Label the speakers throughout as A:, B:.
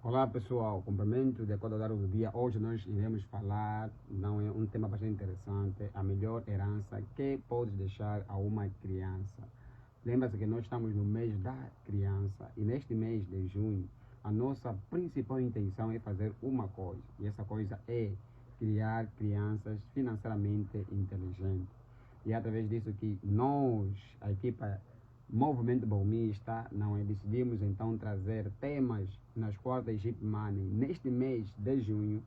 A: Olá pessoal, cumprimento de acordo do dia. Hoje nós iremos falar, não é um tema bastante interessante, a melhor herança que pode deixar a uma criança. Lembra-se que nós estamos no mês da criança e neste mês de junho a nossa principal intenção é fazer uma coisa, e essa coisa é criar crianças financeiramente inteligentes. E é através disso que nós, a equipa Movimento Baumista, não é, decidimos então trazer temas nas quartas Jeep Money neste mês de junho,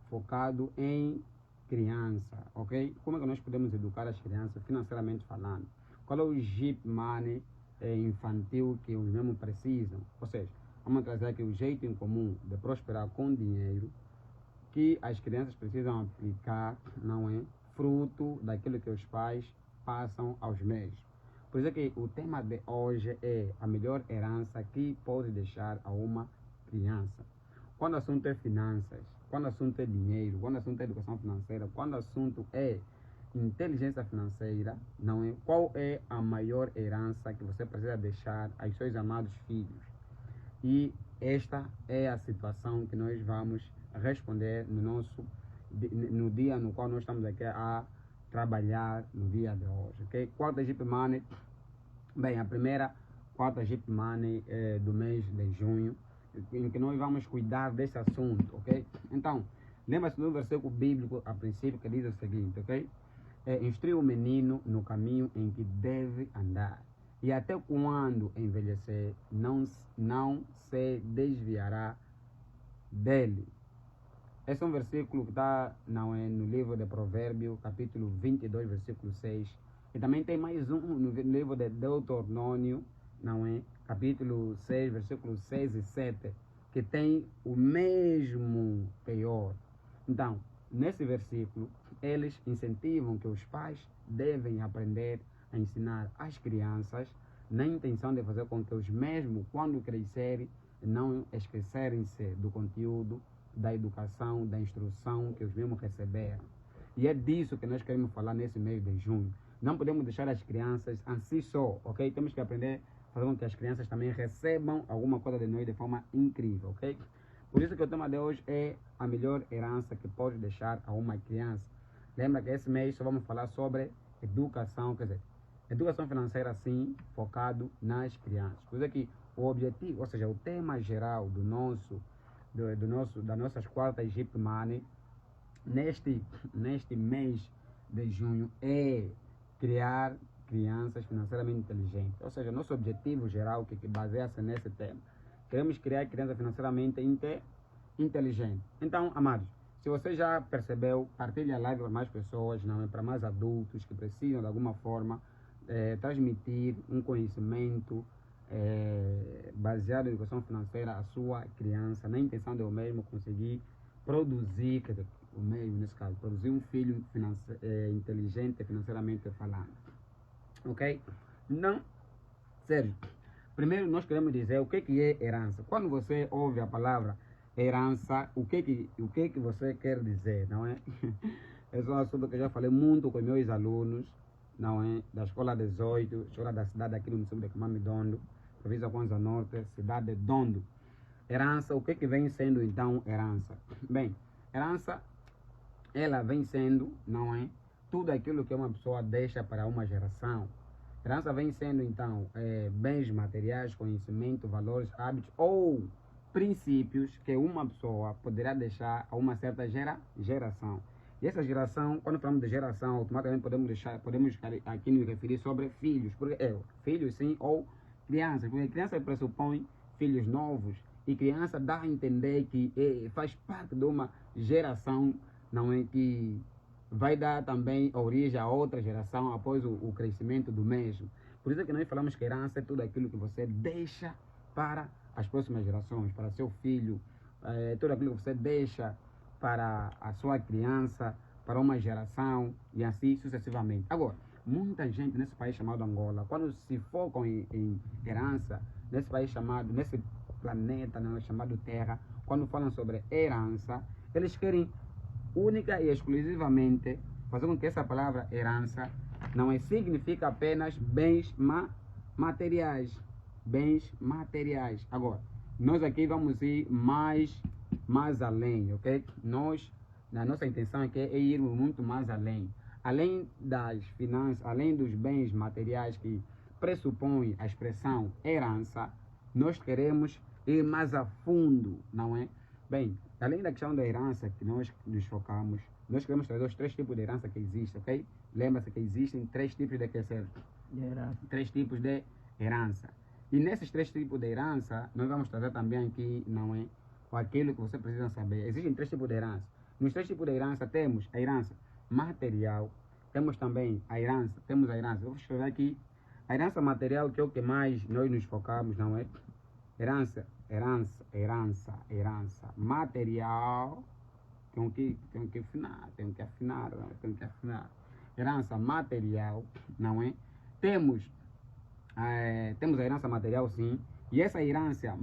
A: focado em criança, ok? Como é que nós podemos educar as crianças financeiramente falando? Qual é o Jeep Money infantil que os mesmos precisam? Ou seja, vamos trazer aqui o jeito em comum de prosperar com dinheiro que as crianças precisam aplicar, não é? Fruto daquilo que os pais passam aos mesmos. Por isso é que o tema de hoje é a melhor herança que pode deixar a uma criança. Quando o assunto é finanças, quando o assunto é dinheiro, quando o assunto é educação financeira, quando o assunto é inteligência financeira, não é? Qual é a maior herança que você precisa deixar aos seus amados filhos? E esta é a situação que nós vamos responder no dia no qual nós estamos aqui a trabalhar no dia de hoje, ok? Quarta Jeep Money, bem, a primeira quarta Jeep Money do mês de junho, em que nós vamos cuidar desse assunto, ok? Então, lembra-se do versículo bíblico a princípio que diz o seguinte, ok? Instrui o menino no caminho em que deve andar, e até quando envelhecer não se desviará dele. Esse é um versículo que está no livro de Provérbios, capítulo 22, versículo 6. E também tem mais um no livro de Deuteronômio, capítulo 6, versículos 6 e 7, que tem o mesmo teor. Então, nesse versículo, eles incentivam que os pais devem aprender a ensinar as crianças na intenção de fazer com que os mesmos, quando crescerem, não esquecerem-se do conteúdo, da educação, da instrução que os mesmos receberam. E é disso que nós queremos falar nesse mês de junho. Não podemos deixar as crianças assim só, ok? Temos que aprender a fazer com que as crianças também recebam alguma coisa de nós de forma incrível, ok? Por isso que o tema de hoje é a melhor herança que pode deixar a uma criança. Lembra que esse mês só vamos falar sobre educação, quer dizer, educação financeira sim, focado nas crianças. Por isso que o objetivo, ou seja, o tema geral das nossas quartas Jeep Money neste mês de junho é criar crianças financeiramente inteligentes. Ou seja, nosso objetivo geral que baseia-se nesse tema. Queremos criar crianças financeiramente inteligentes. Então, amados, se você já percebeu, partilhe a live para mais pessoas, não é, para mais adultos que precisam de alguma forma transmitir um conhecimento baseado em educação financeira à sua criança, na intenção de o mesmo conseguir produzir, quer dizer, o mesmo nesse caso, produzir um filho inteligente financeiramente falando, ok? Não, sério, primeiro nós queremos dizer o que é herança. Quando você ouve a palavra herança, o que você quer dizer, não é? Esse é um assunto que eu já falei muito com meus alunos, não é? Da escola 18, escola da cidade aqui no município de Camamidondo, província Kwanza Norte, cidade de Dondo. Herança, o que vem sendo então herança? Bem, herança, ela vem sendo, não é? Tudo aquilo que uma pessoa deixa para uma geração. Herança vem sendo então bens materiais, conhecimento, valores, hábitos ou princípios que uma pessoa poderá deixar a uma certa geração. E essa geração, quando falamos de geração, automaticamente podemos aqui nos referir sobre filhos, porque filhos sim, ou crianças, porque criança pressupõe filhos novos, e criança dá a entender que faz parte de uma geração, não é, que vai dar também origem a outra geração após o crescimento do mesmo. Por isso é que nós falamos que herança é tudo aquilo que você deixa para as próximas gerações, para seu filho, tudo aquilo que você deixa para a sua criança, para uma geração e assim sucessivamente. Agora, muita gente nesse país chamado Angola, quando se focam em herança, nesse país chamado, nesse planeta chamado Terra, quando falam sobre herança, eles querem única e exclusivamente fazer com que essa palavra herança não significa apenas bens materiais. Bens materiais. Agora, nós aqui vamos ir mais além, ok? A nossa intenção aqui é ir muito mais além. Além das finanças, além dos bens materiais que pressupõem a expressão herança, nós queremos ir mais a fundo, não é? Bem, além da questão da herança que nós nos focamos, nós queremos trazer os 3 tipos de herança que existem, ok? Lembra-se que existem 3 tipos de herança. 3 tipos de herança. E nesses 3 tipos de herança, nós vamos trazer também aqui, não é? Aquilo que você precisa saber. Existem 3 tipos de herança. Nos 3 tipos de herança temos a herança material, temos também a herança, vou escrever aqui, a herança material, que é o que mais nós nos focamos, não é? Herança material, tenho que afinar. Herança material, não é? Temos a herança material, sim, e essa herança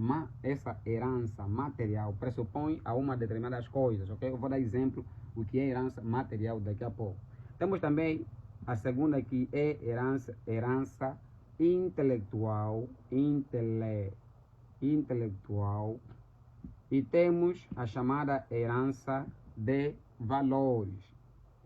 A: material pressupõe a uma determinadas coisas, ok? Eu vou dar exemplo o que é herança material daqui a pouco. Temos também a segunda, que é herança intelectual, e temos a chamada herança de valores.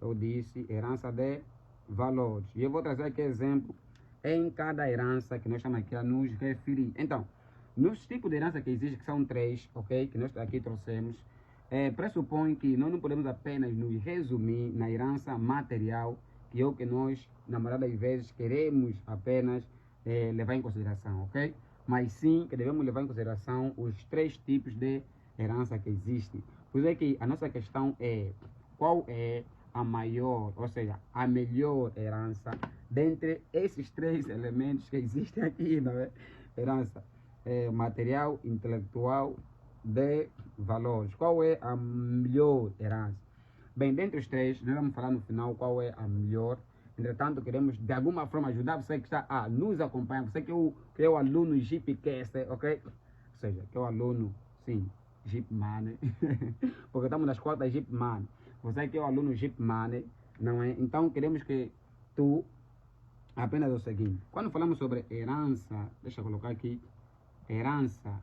A: Eu disse herança de valores. E eu vou trazer aqui exemplo em cada herança que nós estamos aqui a nos referir. Então, nos tipos de herança que existem, que são 3, ok? Que nós aqui trouxemos, pressupõe que nós não podemos apenas nos resumir na herança material, que é o que nós, na maioria das vezes, queremos apenas levar em consideração, ok? Mas sim que devemos levar em consideração os 3 tipos de herança que existem. Pois é que a nossa questão é qual é a maior, ou seja, a melhor herança dentre esses 3 elementos que existem aqui, não é? Herança material, intelectual, de valores. Qual é a melhor herança? Bem, dentre os 3, nós vamos falar no final qual é a melhor. Entretanto, queremos de alguma forma ajudar você que está a nos acompanhar, você que é o aluno Jeepcast, ok? Ou seja, que é o aluno, sim, Jeepman, porque estamos nas quartas Jeepman. Você que é o aluno Jeepman, não é? Então, queremos que tu apenas o seguinte: quando falamos sobre herança, deixa eu colocar aqui, herança,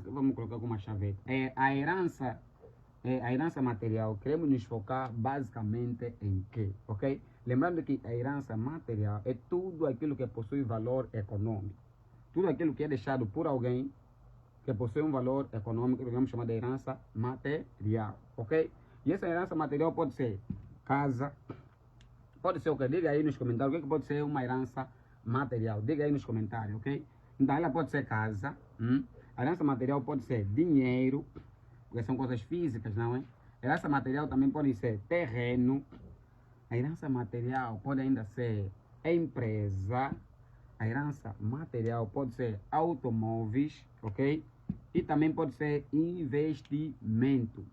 A: vamos colocar com uma chaveta. A herança material, queremos nos focar basicamente em quê, ok? Lembrando que a herança material é tudo aquilo que possui valor econômico. Tudo aquilo que é deixado por alguém que possui um valor econômico, que vamos chamar de herança material, ok? E essa herança material pode ser casa, pode ser o que? Diga aí nos comentários o que pode ser uma herança material. Diga aí nos comentários, ok? Então ela pode ser casa, a herança material pode ser dinheiro, porque são coisas físicas, não é? A herança material também pode ser terreno. A herança material pode ainda ser empresa. A herança material pode ser automóveis, ok? E também pode ser investimento.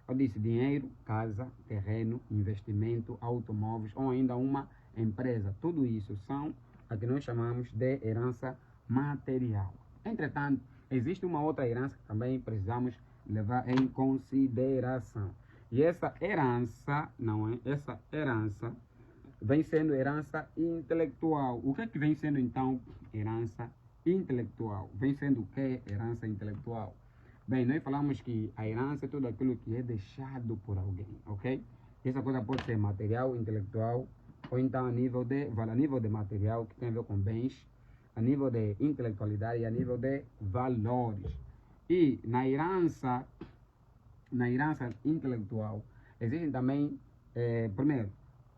A: Eu disse dinheiro, casa, terreno, investimento, automóveis ou ainda uma empresa. Tudo isso são a que nós chamamos de herança material. Entretanto, existe uma outra herança que também precisamos levar em consideração. E essa herança, não é? Essa herança vem sendo herança intelectual. O que é que vem sendo então herança intelectual? Vem sendo o que herança intelectual? Bem, nós falamos que a herança é tudo aquilo que é deixado por alguém, ok? Essa coisa pode ser material, intelectual, ou então a nível de material, que tem a ver com bens, a nível de intelectualidade e a nível de valores. E na herança intelectual, existem também, primeiro,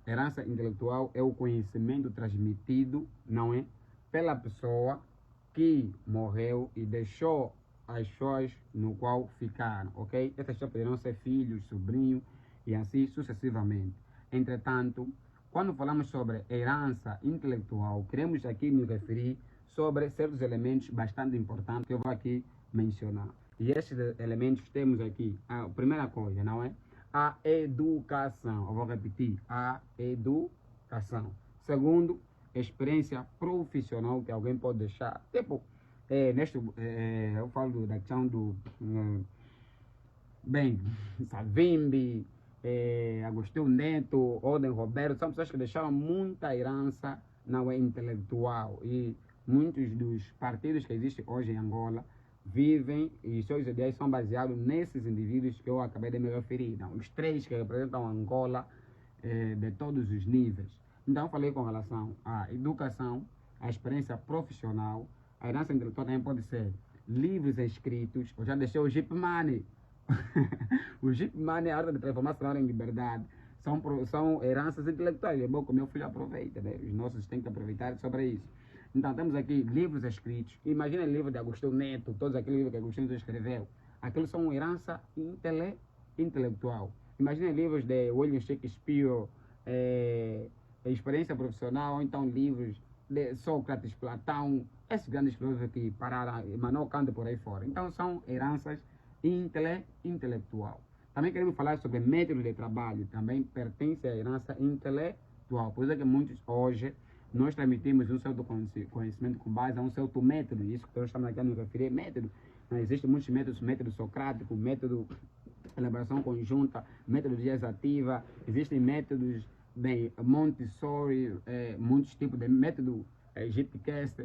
A: herança intelectual é o conhecimento transmitido, não é? Pela pessoa que morreu e deixou as pessoas no qual ficaram, ok? Essas pessoas poderão ser filhos, sobrinhos e assim sucessivamente. Entretanto, quando falamos sobre herança intelectual, queremos aqui nos referir sobre certos elementos bastante importantes que eu vou aqui mencionar. E esses elementos temos aqui, a primeira coisa, não é? A educação. Eu vou repetir, a educação. Segundo, experiência profissional que alguém pode deixar. Tipo, eu falo da questão do bem, Savimbi, Agostinho Neto, Oden Roberto, são pessoas que deixaram muita herança não é intelectual. E muitos dos partidos que existem hoje em Angola vivem e seus ideais são baseados nesses indivíduos que eu acabei de me referir. Não? Os três que representam Angola de todos os níveis. Então, eu falei com relação à educação, à experiência profissional, a herança intelectual também pode ser livros escritos. Eu já deixei o Jeep Money. O Jeep Money, a arte de transformar salário em liberdade. São heranças intelectuais. É bom que o meu filho aproveita, né? Os nossos têm que aproveitar sobre isso. Então, temos aqui livros escritos. Imagina o livro de Agostinho Neto, todos aqueles livros que Agostinho Neto escreveu. Aqueles são herança intelectual. Imagina livros de William Shakespeare, experiência profissional, ou então livros de Sócrates, Platão, esses grandes filósofos que pararam, Manuel Kant por aí fora. Então, são heranças intelectual. Também queremos falar sobre métodos de trabalho, também pertence à herança intelectual. Por isso é que muitos hoje nós transmitimos um certo conhecimento com base a um certo método, isso que nós estamos aqui a nos referir, método. Existem muitos métodos, método socrático, método de elaboração conjunta, método de exativa, existem métodos bem Montessori, muitos tipos de método, Jeepcast,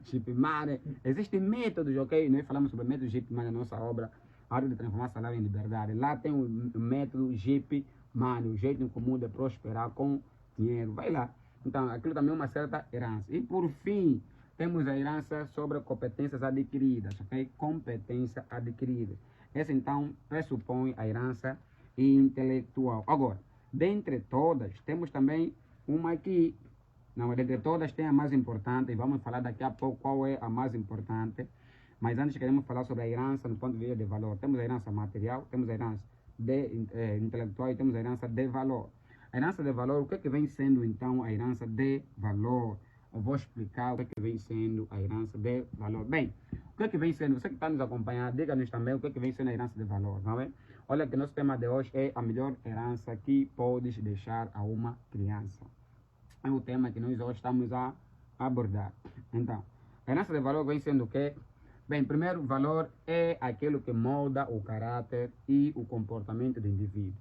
A: Jeepmane, existem métodos, ok? Nós falamos sobre o método Jeepmane na nossa obra, a arte de transformar salário em liberdade. Lá tem o método Jeepmane, o jeito comum de prosperar com dinheiro. Vai lá. Então, aquilo também é uma certa herança. E por fim, temos a herança sobre competências adquiridas, ok? Competência adquirida. Essa então pressupõe a herança intelectual. Agora, dentre todas, temos também uma que, não, dentre todas tem a mais importante, e vamos falar daqui a pouco qual é a mais importante. Mas antes queremos falar sobre a herança no ponto de vista de valor. Temos a herança material, temos a herança intelectual e temos a herança de valor. A herança de valor, o que é que vem sendo então a herança de valor? Eu vou explicar o que é que vem sendo a herança de valor. Bem, o que é que vem sendo? Você que está nos acompanhando, diga-nos também o que é que vem sendo a herança de valor, não é? Olha que nosso tema de hoje é a melhor herança que podes deixar a uma criança. É o tema que nós hoje estamos a abordar. Então, a herança de valor vem sendo o quê? Bem, primeiro, o valor é aquilo que molda o caráter e o comportamento do indivíduo.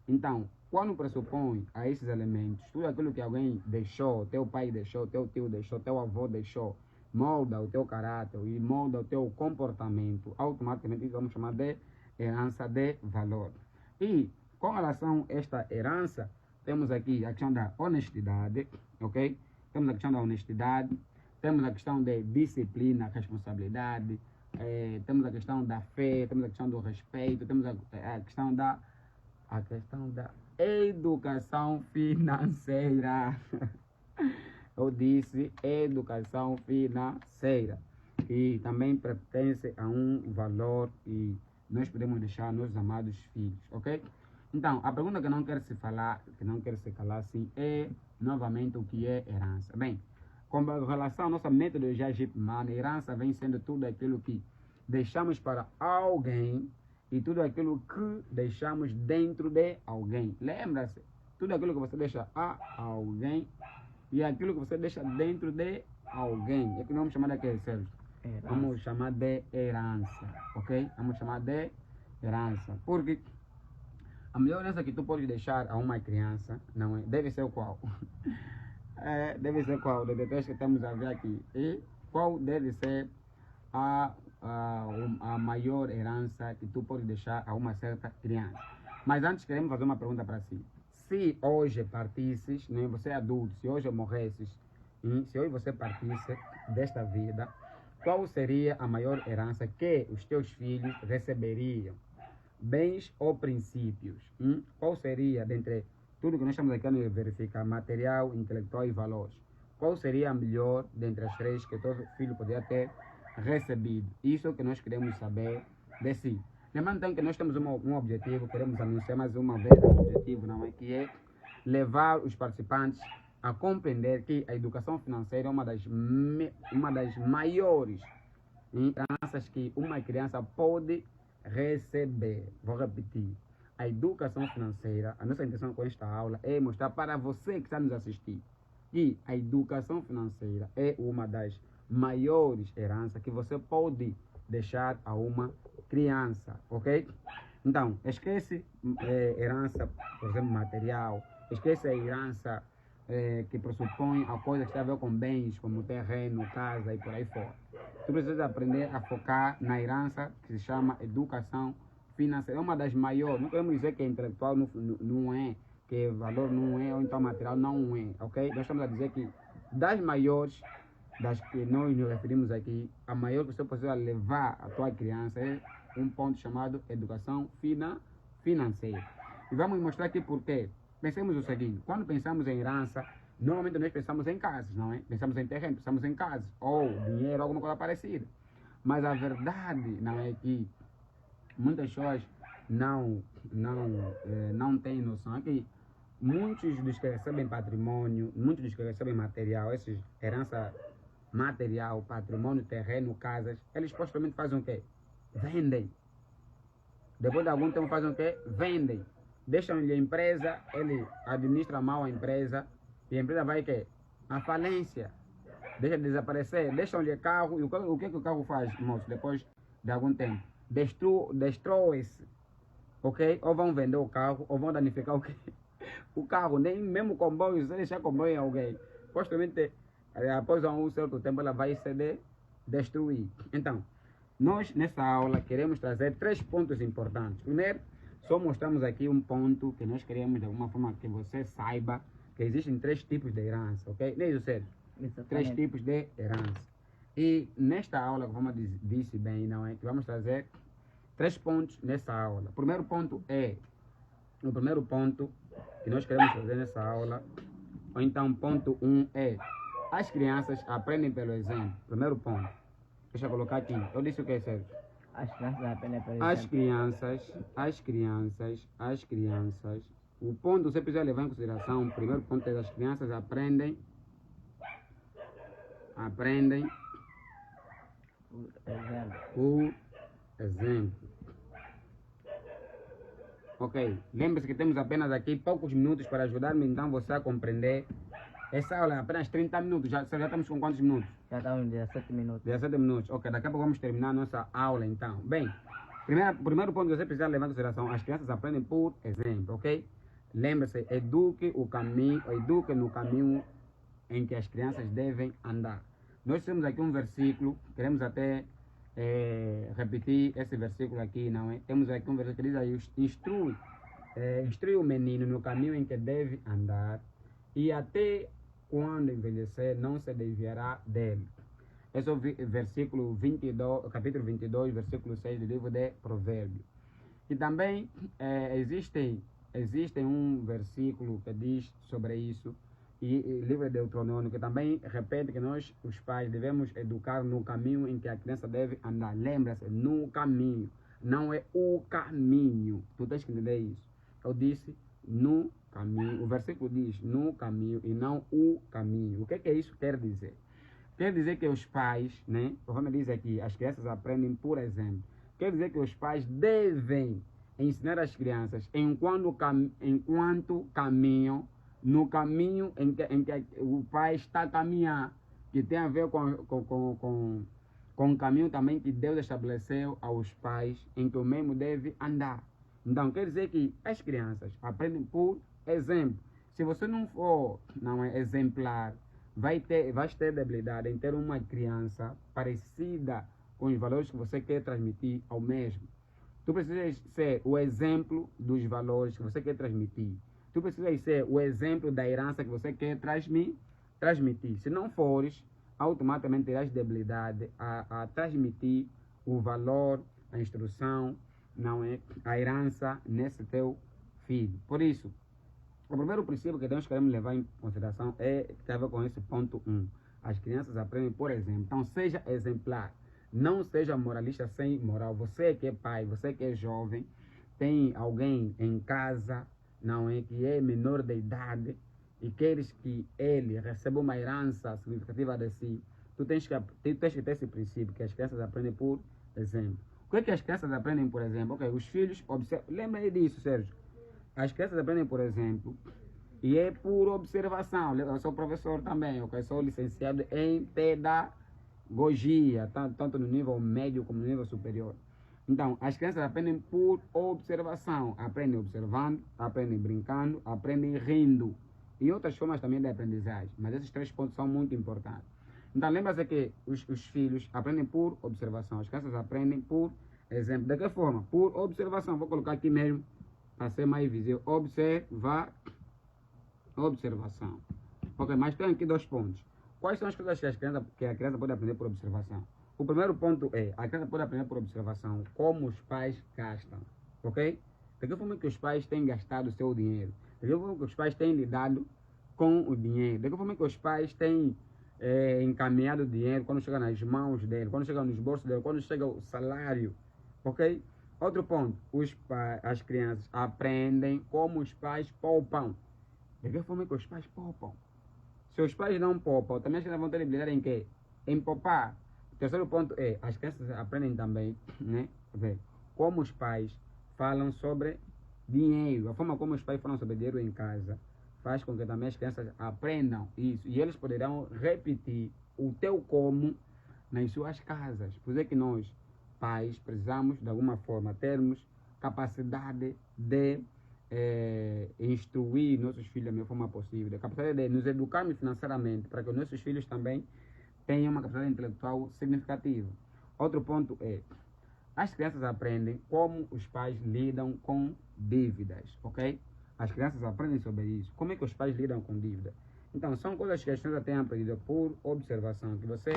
A: Então, quando pressupõe a esses elementos, tudo aquilo que alguém deixou, teu pai deixou, teu tio deixou, teu avô deixou, molda o teu caráter e molda o teu comportamento, automaticamente isso vamos chamar de herança de valor. E com relação a esta herança, temos aqui a questão da honestidade, ok? Temos a questão da honestidade, temos a questão de disciplina, responsabilidade, temos a questão da fé, temos a questão do respeito, temos a questão da educação financeira. Eu disse educação financeira. E também pertence a um valor e nós podemos deixar nossos amados filhos, ok? Então, a pergunta que não quer se falar, que não quer se calar assim, é novamente o que é herança. Bem, com relação à nossa metodologia Jeepmane, herança vem sendo tudo aquilo que deixamos para alguém e tudo aquilo que deixamos dentro de alguém. Lembra-se, tudo aquilo que você deixa a alguém e aquilo que você deixa dentro de alguém. É que vamos chamar de quê, Sérgio? Vamos chamar de herança, ok? Vamos chamar de herança. Porque a melhor herança que tu podes deixar a uma criança, não é? Deve ser qual? Deve ser qual? De três que estamos a ver aqui. E qual deve ser a maior herança que tu pode deixar a uma certa criança? Mas antes queremos fazer uma pergunta para si. Se hoje partisses, né, você é adulto, se hoje morresses, se hoje você partisse desta vida, qual seria a maior herança que os teus filhos receberiam? Bens ou princípios? Qual seria, dentre tudo que nós estamos aqui a verificar, material, intelectual e valores, qual seria a melhor dentre as três que todo filho poderia ter recebido? Isso que nós queremos saber de si. Lembrando então que nós temos um objetivo, queremos anunciar mais uma vez o objetivo, não é? Que é levar os participantes a compreender que a educação financeira é uma das maiores heranças que uma criança pode receber. Vou repetir. A educação financeira, a nossa intenção com esta aula é mostrar para você que está nos assistindo que a educação financeira é uma das maiores heranças que você pode deixar a uma criança, ok? Então, esquece herança, por exemplo, material, esquece a herança que pressupõem a coisas que têm a ver com bens, como terreno, casa e por aí fora. Tu precisas aprender a focar na herança que se chama educação financeira. É uma das maiores, não queremos dizer que é intelectual não é, que valor não é, ou então material não é, ok? Nós estamos a dizer que das maiores, das que nós nos referimos aqui, a maior que você precisa levar a tua criança é um ponto chamado educação financeira. E vamos mostrar aqui por quê. Pensemos o seguinte, quando pensamos em herança, normalmente nós pensamos em casas, não é? Pensamos em terreno, pensamos em casas, ou dinheiro, alguma coisa parecida. Mas a verdade não é que muitas pessoas não têm noção que muitos dos que recebem patrimônio, muitos dos que recebem material, esses herança material, patrimônio, terreno, casas, eles posteriormente fazem o quê? Vendem. Depois de algum tempo fazem o quê? Vendem. Deixam-lhe a empresa, ele administra mal a empresa, e a empresa vai o quê? À falência. Deixa de desaparecer, deixam-lhe carro, e o que o carro faz, moço, depois de algum tempo? Destrói-se, ok? Ou vão vender o carro, ou vão danificar o quê? O carro, nem mesmo comboio, se deixar comboio em alguém, posteriormente, após um certo tempo, ela vai se destruir. Então, nós nessa aula queremos trazer 3 pontos importantes. Primeiro, só mostramos aqui um ponto que nós queremos de alguma forma que você saiba que existem 3 tipos de herança, ok? Nem isso, Sérgio? 3 tipos de herança. E nesta aula, como eu disse bem, não é? Que vamos trazer 3 pontos nessa aula. O primeiro ponto que nós queremos fazer nessa aula, ou então ponto 1 é: as crianças aprendem pelo exemplo. Primeiro ponto. Deixa eu colocar aqui. Eu disse o que é, Sérgio?
B: As crianças aprendem pelo exemplo.
A: As crianças. O ponto que você precisa levar em consideração, o primeiro ponto é: as crianças aprendem por exemplo. Ok, lembre-se que temos apenas aqui poucos minutos para ajudar-me então você a compreender. Essa aula é apenas 30 minutos, já estamos com quantos minutos?
B: Já estamos em 17 minutos.
A: 17 minutos, ok, daqui a pouco vamos terminar a nossa aula então. Bem, primeiro ponto que você precisa levar em consideração: as crianças aprendem por exemplo, ok? Lembre-se, eduque no caminho em que as crianças devem andar. Nós temos aqui um versículo, queremos até repetir esse versículo aqui, não é? Temos aqui um versículo que diz aí: instrui o menino no caminho em que deve andar, e até quando envelhecer não se desviará dele. Esse é o versículo 22, capítulo 22, versículo 6 do livro de Provérbios. E também existe um versículo que diz sobre isso, e livro de Deuteronômio, que também repete que nós, os pais, devemos educar no caminho em que a criança deve andar. Lembra-se, no caminho, não é o caminho. Tu tens que entender isso. Eu disse no caminho, o versículo diz no caminho e não o caminho. O que isso quer dizer? Quer dizer que os pais, né, como diz aqui, as crianças aprendem por exemplo. Quer dizer que os pais devem ensinar as crianças enquanto caminham, no caminho em que o pai está a caminhar, que tem a ver com o caminho também que Deus estabeleceu aos pais, em que o mesmo deve andar. Então, quer dizer que as crianças aprendem por exemplo. Se você não for exemplar, vai ter debilidade em ter uma criança parecida com os valores que você quer transmitir ao mesmo. Tu precisas ser o exemplo dos valores que você quer transmitir. Tu precisas ser o exemplo da herança que você quer transmitir. Se não fores, automaticamente terás debilidade a transmitir o valor, a instrução, a herança nesse teu filho. Por isso, o primeiro princípio que nós queremos levar em consideração tem a ver com esse ponto 1. As crianças aprendem por exemplo. Então, seja exemplar. Não seja moralista sem moral. Você que é pai, você que é jovem, tem alguém em casa, que é menor de idade e queres que ele receba uma herança significativa de si, tu tens que ter esse princípio, que as crianças aprendem por exemplo. O que as crianças aprendem por exemplo? Ok, os filhos observam. Lembra aí disso, Sérgio? As crianças aprendem por exemplo, e é por observação. Eu sou professor também, ok? Sou licenciado em pedagogia, tanto no nível médio como no nível superior. Então, as crianças aprendem por observação. Aprendem observando, aprendem brincando, aprendem rindo. e outras formas também de aprendizagem, mas esses 3 pontos são muito importantes. Então, lembra-se que os filhos aprendem por observação, as crianças aprendem por exemplo. De que forma? Por observação. Vou colocar aqui mesmo, para ser mais visível. Observação. Ok, mas tem aqui 2 pontos. Quais são as coisas que a criança pode aprender por observação? O primeiro ponto é, a criança pode aprender por observação como os pais gastam, ok? De que forma que os pais têm gastado o seu dinheiro? De que forma que os pais têm lidado com o dinheiro? De que forma que os pais têm encaminhado o dinheiro quando chega nas mãos dele, quando chega nos bolsos dele, quando chega o salário, ok? Outro ponto, as crianças aprendem como os pais poupam. De que forma que os pais poupam? Se os pais não poupam, também as crianças vão ter habilidade em quê? Em poupar. O terceiro ponto é, as crianças aprendem também, né? Como os pais falam sobre dinheiro. A forma como os pais falam sobre dinheiro em casa faz com que também as crianças aprendam isso. E eles poderão repetir o teu como nas suas casas. Por isso é que nós, pais, precisamos de alguma forma termos capacidade de instruir nossos filhos da melhor forma possível, a capacidade de nos educarmos financeiramente para que os nossos filhos também tenham uma capacidade intelectual significativa. Outro ponto é, as crianças aprendem como os pais lidam com dívidas, ok? As crianças aprendem sobre isso. Como é que os pais lidam com dívida? Então, são coisas que as crianças têm aprendido por observação, que você,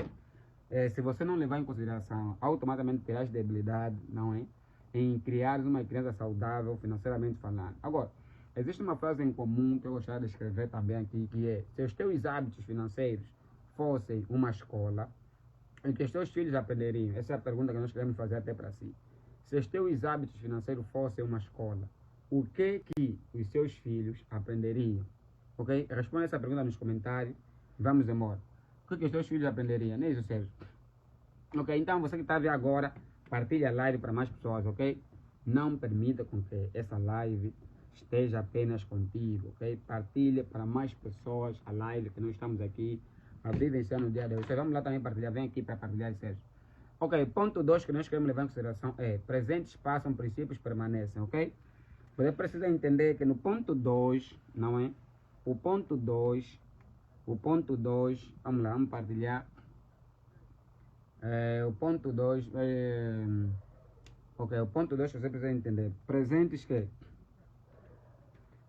A: se você não levar em consideração, automaticamente terás debilidade, não é? Em criar uma criança saudável, financeiramente falando. Agora, existe uma frase em comum que eu gostaria de escrever também aqui, que é, se os teus hábitos financeiros fossem uma escola, em que os teus filhos aprenderiam? Essa é a pergunta que nós queremos fazer até para si. Se os teus hábitos financeiros fossem uma escola, o que os seus filhos aprenderiam? Ok? Responda essa pergunta nos comentários. Vamos embora. O que os teus filhos aprenderiam? Não é isso, Sérgio? Ok, então você que está a ver agora, partilhe a live para mais pessoas, ok? Não permita com que essa live esteja apenas contigo, ok? Partilhe para mais pessoas a live que nós estamos aqui a vivenciar no dia de hoje. Vamos lá também partilhar, vem aqui para partilhar, Sérgio. Ok, ponto 2 que nós queremos levar em consideração é, presentes passam, princípios permanecem, ok? Você precisa entender que no ponto 2, não é? O ponto 2, vamos lá, vamos partilhar. O ponto 2, ok, o ponto 2 você precisa entender.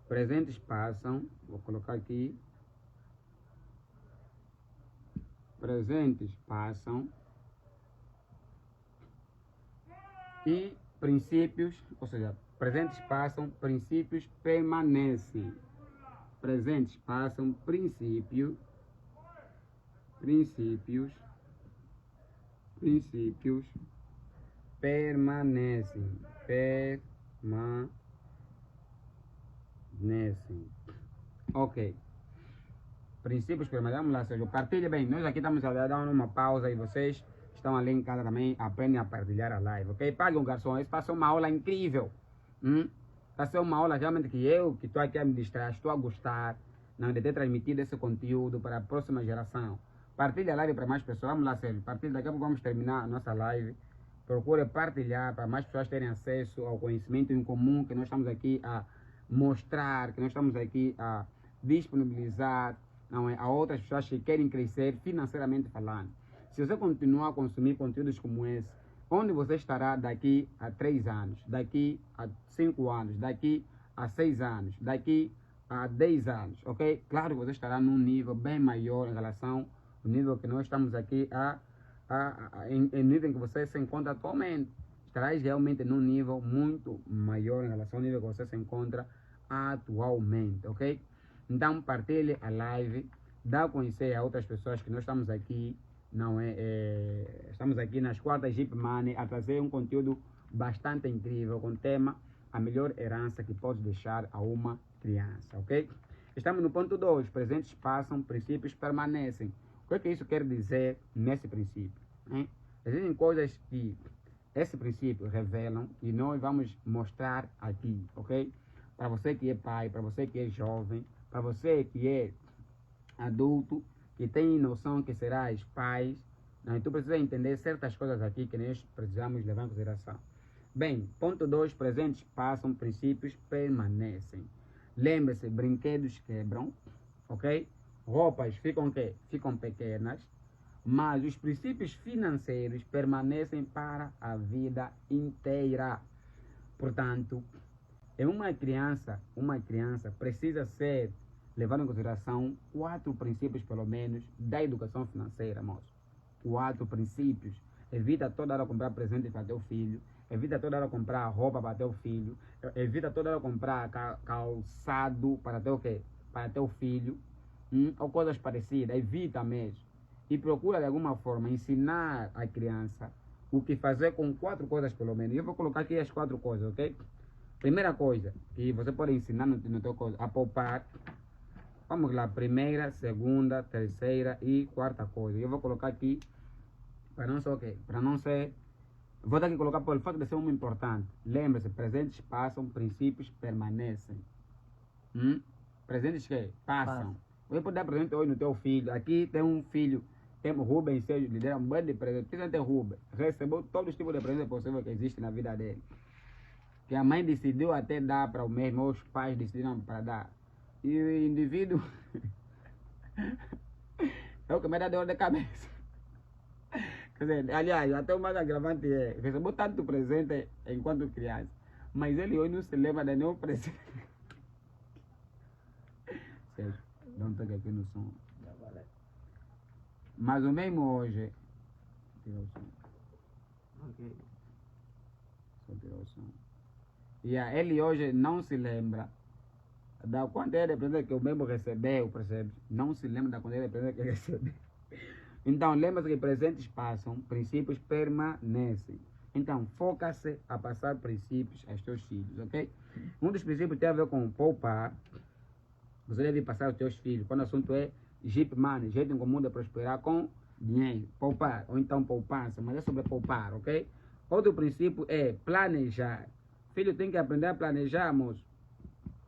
A: Presentes passam, vou colocar aqui. Presentes passam e princípios, ou seja, presentes passam, princípios permanecem. Presentes passam, princípios permanecem. Ok. Princípios permanecem. Vamos lá, Sérgio. Partilha bem. Nós aqui estamos a dar uma pausa e vocês estão ali em casa também, aprendem a partilhar a live, ok? Pague um garçom. Isso passou uma aula incrível. Passou uma aula realmente que estou aqui a me distrair, estou a gostar, não, de ter transmitido esse conteúdo para a próxima geração. Partilhe a live para mais pessoas. Vamos lá, Sérgio. Partilhe. Daqui a pouco vamos terminar a nossa live. Procure partilhar para mais pessoas terem acesso ao conhecimento em comum que nós estamos aqui a mostrar, que nós estamos aqui a disponibilizar, não é, a outras pessoas que querem crescer financeiramente falando. Se você continuar a consumir conteúdos como esse, onde você estará daqui a 3 anos, daqui a 5 anos, daqui a 6 anos, daqui a 10 anos, ok? Claro que você estará num nível bem maior em relação ao nível que nós estamos aqui em nível em que você se encontra atualmente. Estarás realmente num nível muito maior em relação ao nível que você se encontra atualmente, ok? Então partilhe a live, dá a conhecer a outras pessoas que nós estamos aqui, não é? Estamos aqui nas quartas Jeep Money a trazer um conteúdo bastante incrível com o tema a melhor herança que pode deixar a uma criança, ok? Estamos no ponto 2, presentes passam, princípios permanecem. O que isso quer dizer nesse princípio? Hein? Existem coisas que esse princípio revelam e nós vamos mostrar aqui, ok? Para você que é pai, para você que é jovem, para você que é adulto, que tem noção que serás pai, né? Tu precisa entender certas coisas aqui que nós precisamos levar em consideração. Bem, ponto 2, presentes passam, princípios permanecem. Lembre-se, brinquedos quebram, ok? Roupas ficam quê? Ficam pequenas, mas os princípios financeiros permanecem para a vida inteira. Portanto, uma criança precisa ser levado em consideração 4 princípios, pelo menos, da educação financeira, moço. 4 princípios. Evita toda hora comprar presentes para teu filho. Evita toda hora comprar roupa para teu filho. Evita toda hora comprar calçado para teu quê? Para teu filho. Ou coisas parecidas. Evita mesmo. E procura, de alguma forma, ensinar a criança o que fazer com 4 coisas, pelo menos. Eu vou colocar aqui as 4 coisas, ok? Primeira coisa que você pode ensinar no teu coisa, a poupar. Vamos lá, primeira, segunda, terceira e quarta coisa. Eu vou colocar aqui, para não ser o quê? Para não ser... Vou ter que colocar por fato de ser muito importante. Lembre-se, presentes passam, princípios permanecem. Presentes que passam. Você pode dar presente hoje no teu filho. Aqui tem um filho, tem o Rubens, lhe deram um bando de presente. Precisa ter Rubens. Recebeu todos os tipos de presentes possíveis que existem na vida dele. Que a mãe decidiu até dar para o mesmo, ou os pais decidiram para dar. E o indivíduo é o que me dá dor de cabeça. Quer dizer, aliás, até o mais agravante é, recebeu tanto presente enquanto criança, mas ele hoje não se lembra de nenhum presente. Sério, não toque aqui no som. Mas o mesmo hoje... Tirou o som. Ok. Só tirou o som. Ele hoje não se lembra da quantidade de presente que o mesmo recebeu, percebe? Não se lembra da quantidade de presente que recebeu. Então, lembra-se que presentes passam, princípios permanecem. Então, foca-se a passar princípios aos teus filhos, ok? Um dos princípios tem a ver com poupar. Você deve passar aos teus filhos. Quando o assunto é Jeep Money, jeito em comum de prosperar com dinheiro. Poupar, ou então poupança, mas é sobre poupar, ok? Outro princípio é planejar. Filho tem que aprender a planejar, moço.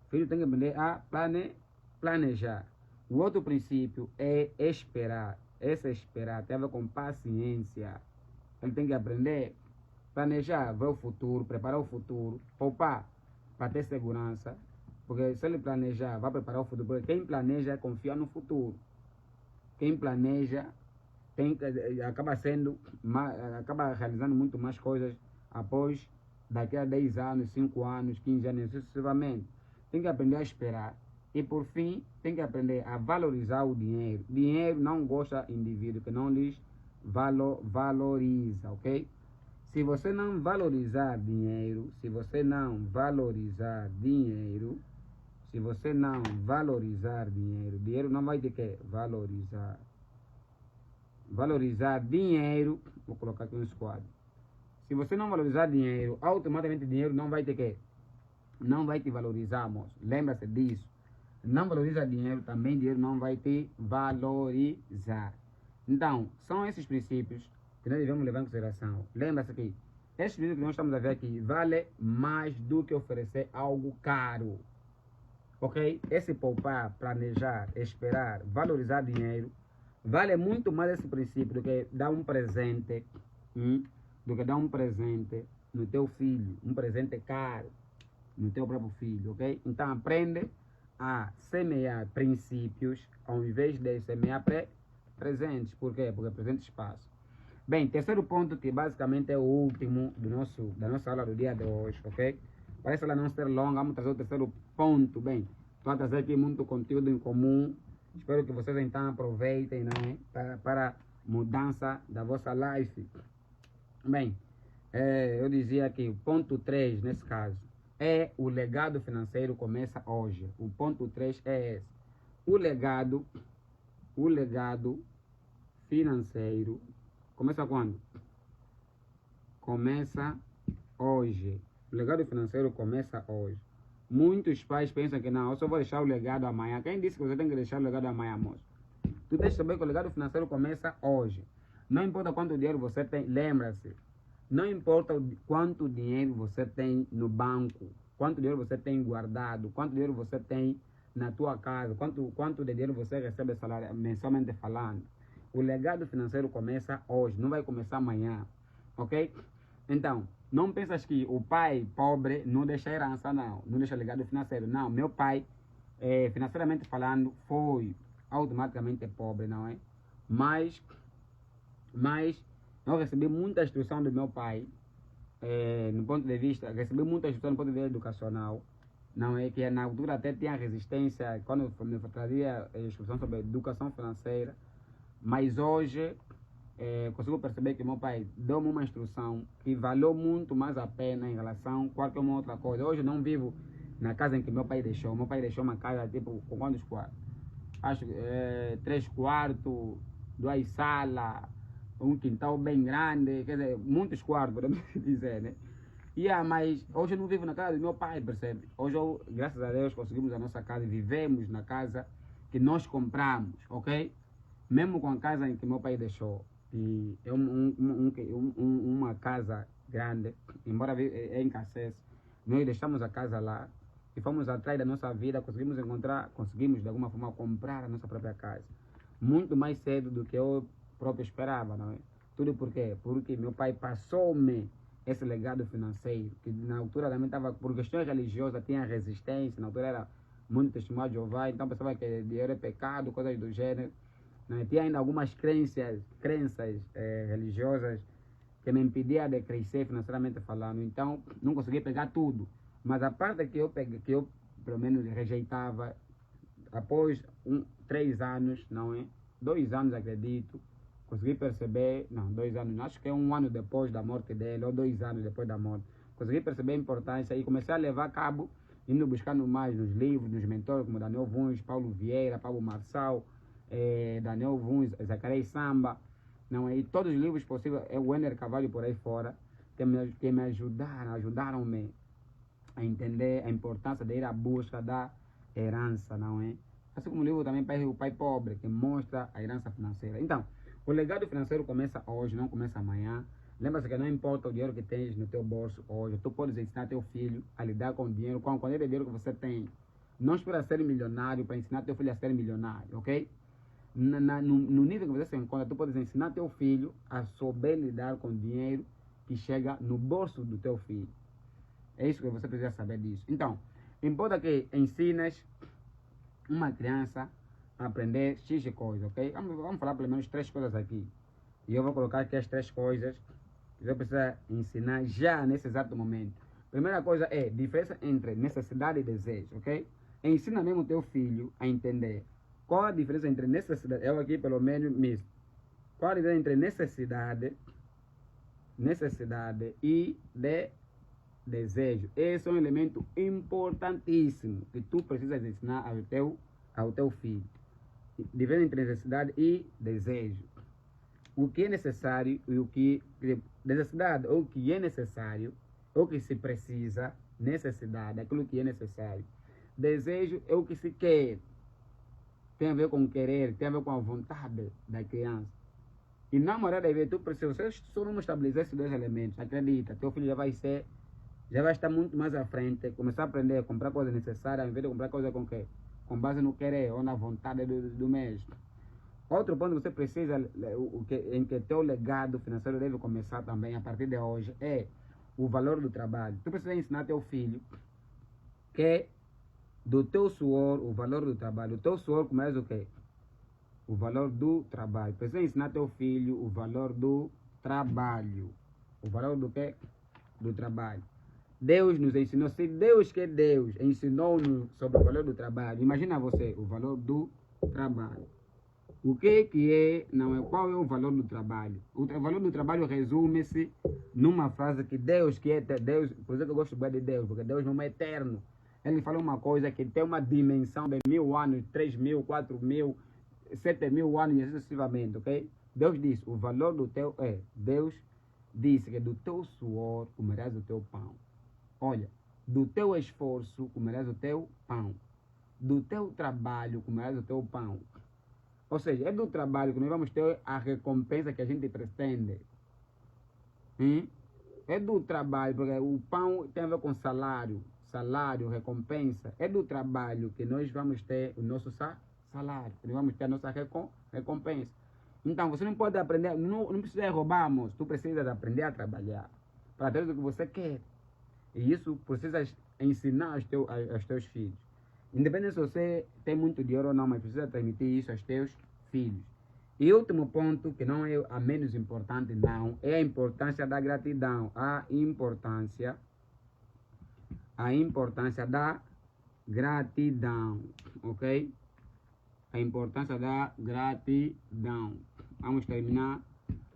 A: Filho tem que aprender a planejar. O outro princípio é esperar. Esse esperar tem a ver com paciência. Ele tem que aprender a planejar, ver o futuro, preparar o futuro, poupar para ter segurança. Porque se ele planejar, vai preparar o futuro. Porque quem planeja confia no futuro. Quem planeja acaba realizando muito mais coisas após daqui a 10 anos, 5 anos, 15 anos, sucessivamente. Tem que aprender a esperar. E por fim, tem que aprender a valorizar o dinheiro. Dinheiro não gosta de indivíduo que não lhes valoriza, ok? Se você não valorizar dinheiro, dinheiro não vai ter que valorizar. Valorizar dinheiro, vou colocar aqui um quadros. Se você não valorizar dinheiro, automaticamente dinheiro não vai ter que, não vai te valorizar, moço. Lembra-se disso. Não valoriza dinheiro, também dinheiro não vai te valorizar. Então, são esses princípios que nós devemos levar em consideração. Lembra-se que esses princípios que nós estamos a ver aqui vale mais do que oferecer algo caro. Ok? Esse poupar, planejar, esperar, valorizar dinheiro, vale muito mais esse princípio do que dar um presente, no teu filho, um presente caro no teu próprio filho, ok? Então aprende a semear princípios ao invés de semear presentes. Por quê? Porque presentes passam. Bem, terceiro ponto, que basicamente é o último da nossa aula do dia de hoje, ok? Parece ela não ser longa, vamos trazer o terceiro ponto. Bem, estou a trazer aqui muito conteúdo em comum. Espero que vocês então aproveitem, né, para a mudança da vossa life. Bem, eu dizia que o ponto 3, nesse caso, é o legado financeiro começa hoje. O ponto 3 é esse. O legado financeiro começa quando? Começa hoje. O legado financeiro começa hoje. Muitos pais pensam que não, eu só vou deixar o legado amanhã. Quem disse que você tem que deixar o legado amanhã, moço? Tu tens que saber que o legado financeiro começa hoje. Não importa quanto dinheiro você tem, lembra-se. Não importa quanto dinheiro você tem no banco, quanto dinheiro você tem guardado, quanto dinheiro você tem na tua casa, quanto de dinheiro você recebe salário, mensalmente falando. O legado financeiro começa hoje, não vai começar amanhã, ok? Então, não pensas que o pai pobre não deixa herança, não deixa legado financeiro. Não, meu pai financeiramente falando, foi automaticamente pobre, não é? Mas eu recebi muita instrução do meu pai, no ponto de vista, recebi muita instrução no ponto de vista educacional, não é? Que na altura até tinha resistência quando me trazia instrução sobre educação financeira, mas hoje consigo perceber que meu pai deu-me uma instrução que valeu muito mais a pena em relação a qualquer uma outra coisa. Hoje eu não vivo na casa em que meu pai deixou. Meu pai deixou uma casa tipo com quantos quartos? Acho que 3 quartos, 2 salas, um quintal bem grande, quer dizer, muitos quartos, podemos dizer, né? Mas hoje eu não vivo na casa do meu pai, percebe? Hoje, graças a Deus, conseguimos a nossa casa e vivemos na casa que nós compramos, ok? Mesmo com a casa em que meu pai deixou. E é uma casa grande, embora é em Cassés, nós deixamos a casa lá e fomos atrás da nossa vida, conseguimos de alguma forma comprar a nossa própria casa. Muito mais cedo do que eu próprio esperava, não é? Tudo por quê? Porque meu pai passou-me esse legado financeiro, que na altura também estava, por questões religiosas, tinha resistência, na altura era muito testemunho de Jeová, então pensava que dinheiro é pecado, coisas do gênero. Né? Tinha ainda algumas crenças religiosas que me impediam de crescer financeiramente falando, então não consegui pegar tudo. Mas a parte que eu peguei, que eu pelo menos rejeitava, após 3 anos, não é? 2 anos acredito, consegui perceber, não, 2 anos, acho que é 1 ano depois da morte dele, ou 2 anos depois da morte, consegui perceber a importância e comecei a levar a cabo, indo buscando mais nos livros, nos mentores como Daniel Vuns, Paulo Vieira, Paulo Marçal, Daniel Vuns, Zacarias Samba, não é? E todos os livros possíveis, o Wender Carvalho por aí fora, que me ajudaram-me a entender a importância de ir à busca da herança, não é? Assim como o livro também O Pai Pobre, que mostra a herança financeira. Então, o legado financeiro começa hoje, não começa amanhã. Lembra-se que não importa o dinheiro que tens no teu bolso hoje, tu podes ensinar teu filho a lidar com o dinheiro, com a quantidade de dinheiro que você tem. Não espera ser milionário para ensinar teu filho a ser milionário, ok? No nível que você se encontra, tu podes ensinar teu filho a saber lidar com o dinheiro que chega no bolso do teu filho. É isso que você precisa saber disso. Então, importa que ensines uma criança a aprender X coisas, ok? Vamos falar pelo menos 3 coisas aqui. E eu vou colocar aqui as 3 coisas que você precisa ensinar já nesse exato momento. Primeira coisa é diferença entre necessidade e desejo, ok? Ensina mesmo teu filho a entender qual a diferença entre necessidade, eu aqui pelo menos mesmo. Qual a diferença entre necessidade e desejo. Esse é um elemento importantíssimo que tu precisas ensinar ao teu filho. Diferença entre necessidade e desejo. O que é necessário e o que... Necessidade, o que é necessário, o que se precisa, necessidade, aquilo que é necessário. Desejo é o que se quer. Tem a ver com querer, tem a ver com a vontade da criança. E na maioria das vezes, tu precisa, se só não estabelecer esses 2 elementos, acredita, teu filho já vai estar muito mais à frente, começar a aprender a comprar coisas necessárias, ao invés de comprar coisas com base no querer ou na vontade do mesmo. Outro ponto que você precisa, em que teu legado financeiro deve começar também a partir de hoje, é o valor do trabalho. Tu precisa ensinar teu filho que do teu suor, o valor do trabalho. O teu suor começa o quê? O valor do trabalho. Precisa ensinar teu filho o valor do trabalho. O valor do quê? Do trabalho. Deus nos ensinou, se Deus que é Deus ensinou-nos sobre o valor do trabalho, imagina você, o valor do trabalho. O que é, não é, qual é o valor do trabalho? O valor do trabalho resume-se numa frase que Deus, que é Deus, por isso que eu gosto de Deus, porque Deus não é eterno. Ele falou uma coisa que tem uma dimensão de 1000 anos, 3000, 4000, 7000 anos, e sucessivamente, ok? Deus disse, o valor do teu, Deus disse que do teu suor comerás o teu pão. Olha, do teu esforço comerás o teu pão. Do teu trabalho comerás o teu pão. Ou seja, é do trabalho que nós vamos ter a recompensa que a gente pretende. É do trabalho, porque o pão tem a ver com salário, recompensa. É do trabalho que nós vamos ter o nosso salário, que nós vamos ter a nossa recompensa. Então, você não pode aprender, não precisa roubar, moço. Tu precisa aprender a trabalhar para ter o que você quer. E isso precisa ensinar aos teus filhos. Independente se você tem muito dinheiro ou não, mas precisa transmitir isso aos teus filhos. E último ponto, que não é a menos importante, não, é a importância da gratidão. A importância da gratidão, ok? A importância da gratidão. Vamos terminar.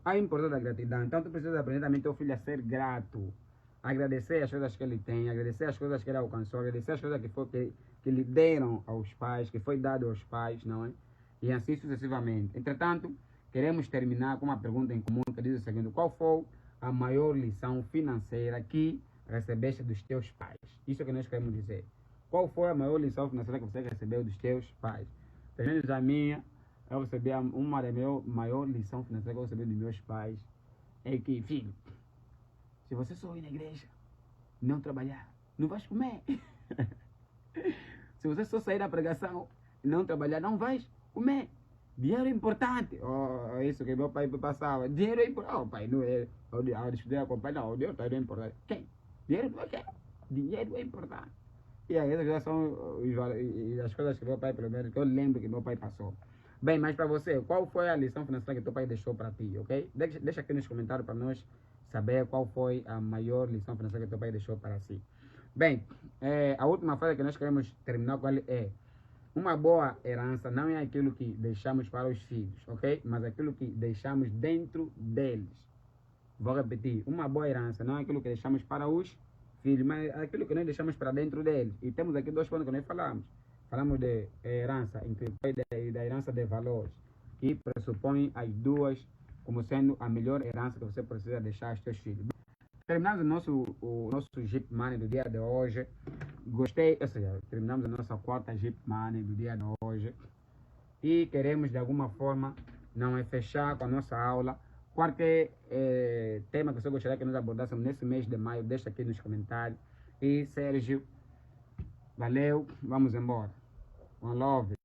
A: A importância da gratidão. Então, tu precisa aprender também teu filho a ser grato. Agradecer as coisas que ele tem, agradecer as coisas que ele alcançou, agradecer as coisas que lhe deram aos pais, que foi dado aos pais, não é? E assim sucessivamente. Entretanto, queremos terminar com uma pergunta em comum que diz o seguinte: qual foi a maior lição financeira que recebeste dos teus pais? Isso é que nós queremos dizer. Qual foi a maior lição financeira que você recebeu dos teus pais? Pelo menos a minha, eu recebi uma da maior lição financeira que eu recebi dos meus pais é que, filho, se você só ir na igreja, não trabalhar, não vais comer. Se você só sair da pregação e não trabalhar, não vais comer. Dinheiro é importante. Oh, isso que meu pai passava. Dinheiro é importante. Oh, pai, não é. Eu estudei com o pai, não, dinheiro é importante. Quem? Dinheiro não é quem? Dinheiro é importante. E aí, essas já são as coisas que meu pai, pelo menos, que eu lembro que meu pai passou. Bem, mas para você, qual foi a lição financeira que teu pai deixou para ti, ok? Deixa aqui nos comentários para nós saber qual foi a maior lição financeira que teu pai deixou para si. Bem, a última frase que nós queremos terminar com ele é: uma boa herança não é aquilo que deixamos para os filhos, ok? Mas aquilo que deixamos dentro deles. Vou repetir: uma boa herança não é aquilo que deixamos para os filhos, mas aquilo que nós deixamos para dentro deles. E temos aqui dois pontos que nós falamos. Falamos de herança e da herança de valores, que pressupõe as duas como sendo a melhor herança que você precisa deixar aos seus filhos. Terminamos o nosso Jeep Money do dia de hoje. Gostei, ou seja, terminamos a nossa quarta Jeep Money do dia de hoje. E queremos de alguma forma não é fechar com a nossa aula. Qualquer tema que você gostaria que nós abordássemos nesse mês de maio, deixa aqui nos comentários. E Sérgio, valeu, vamos embora. One love.